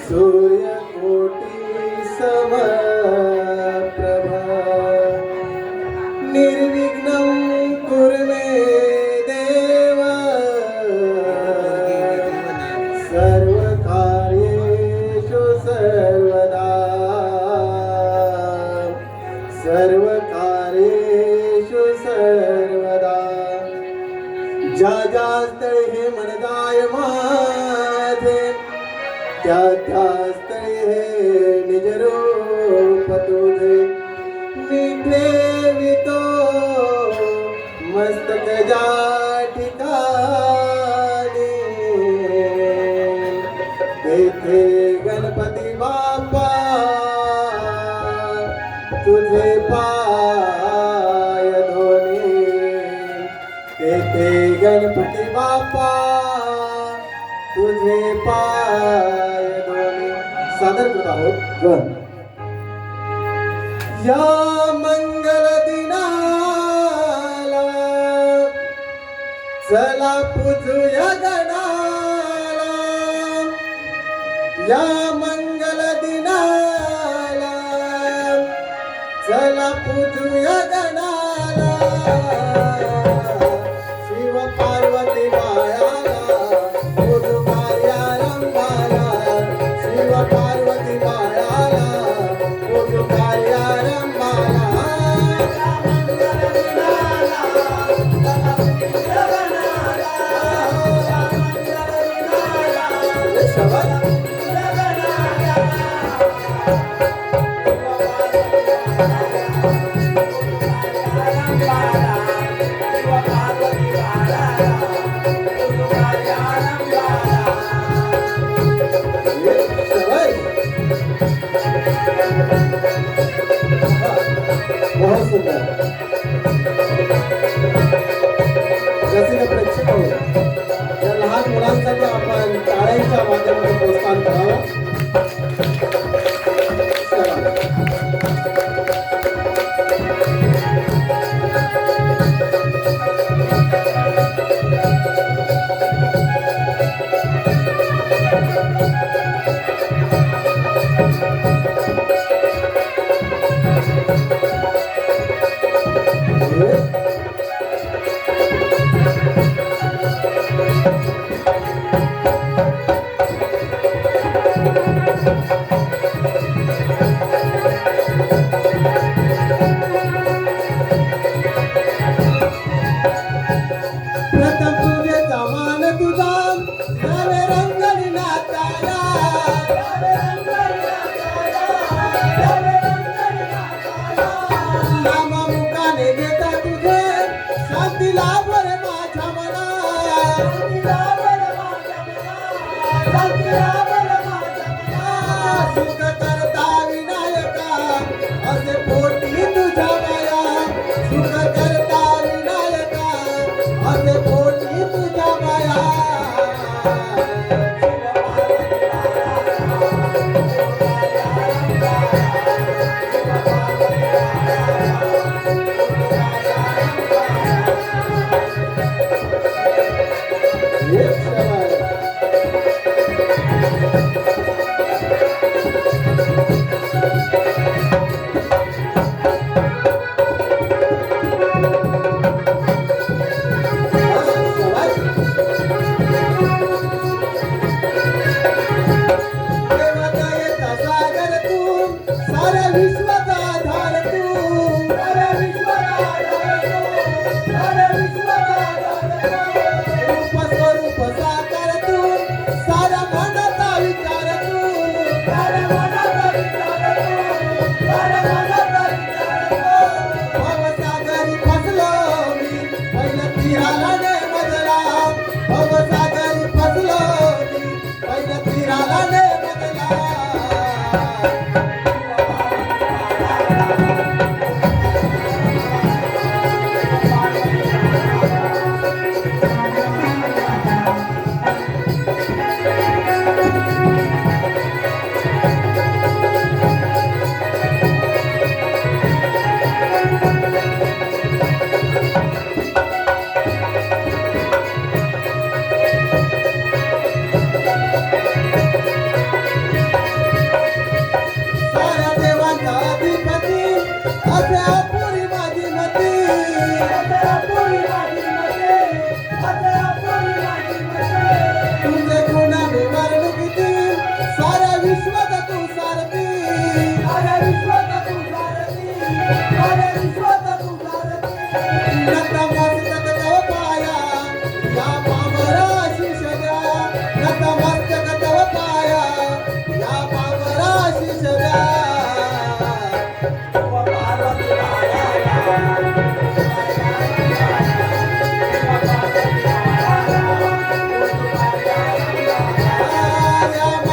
सूर्यकोटि समप्रभा निर्विघ्नं कुरु मे देव सर्वकार्येषु सर्वदा सर्वकार्येषु सर्वदा ज्या ज्या स्थळी हे मनदाय माझे त्या त्या स्थळी हे निज रूप तुझे मी ठेवितो मस्तक ज्या ठिकाणी तेथे गणपती बाप्पा तुझे पाय धोनी तेथे गणपती बाप्पा तुझे पाय धोनी सादर करत आहोत गण या मंगल दिनाला चला पूजूया गणाला या मंगल दिनाला चला पूजूया गणाला शिव पार्वती मायाला पूजू कार्यारंभाला शिव पार्वती मायाला पूजू कार्यारंभाला बहुत सुंदर रसिक प्रेक्षक हो या लहान मुलांसाठी आपण टाळ्यांच्या माध्यमातून प्रोत्साहन करावं सुख करता विनायका असे पोटी तुझ्या माया सुख करता विनायका असे पोटी तुझ्या माया सारा मनाचा विचार असे अपुरी माझी मती, असे अपुरी माझी मती, असे अपुरी माझी मती. तुझे गुण बिघडले किती, साऱ्या विश्वात तू सारथी, साऱ्या विश्वात तू सारथी, साऱ्या विश्वात तू सारथी. नतमस्तक तव पाया, या पामरा शीश द्या. नतमस्तक तव पाया, या पामरा शीश द्या. या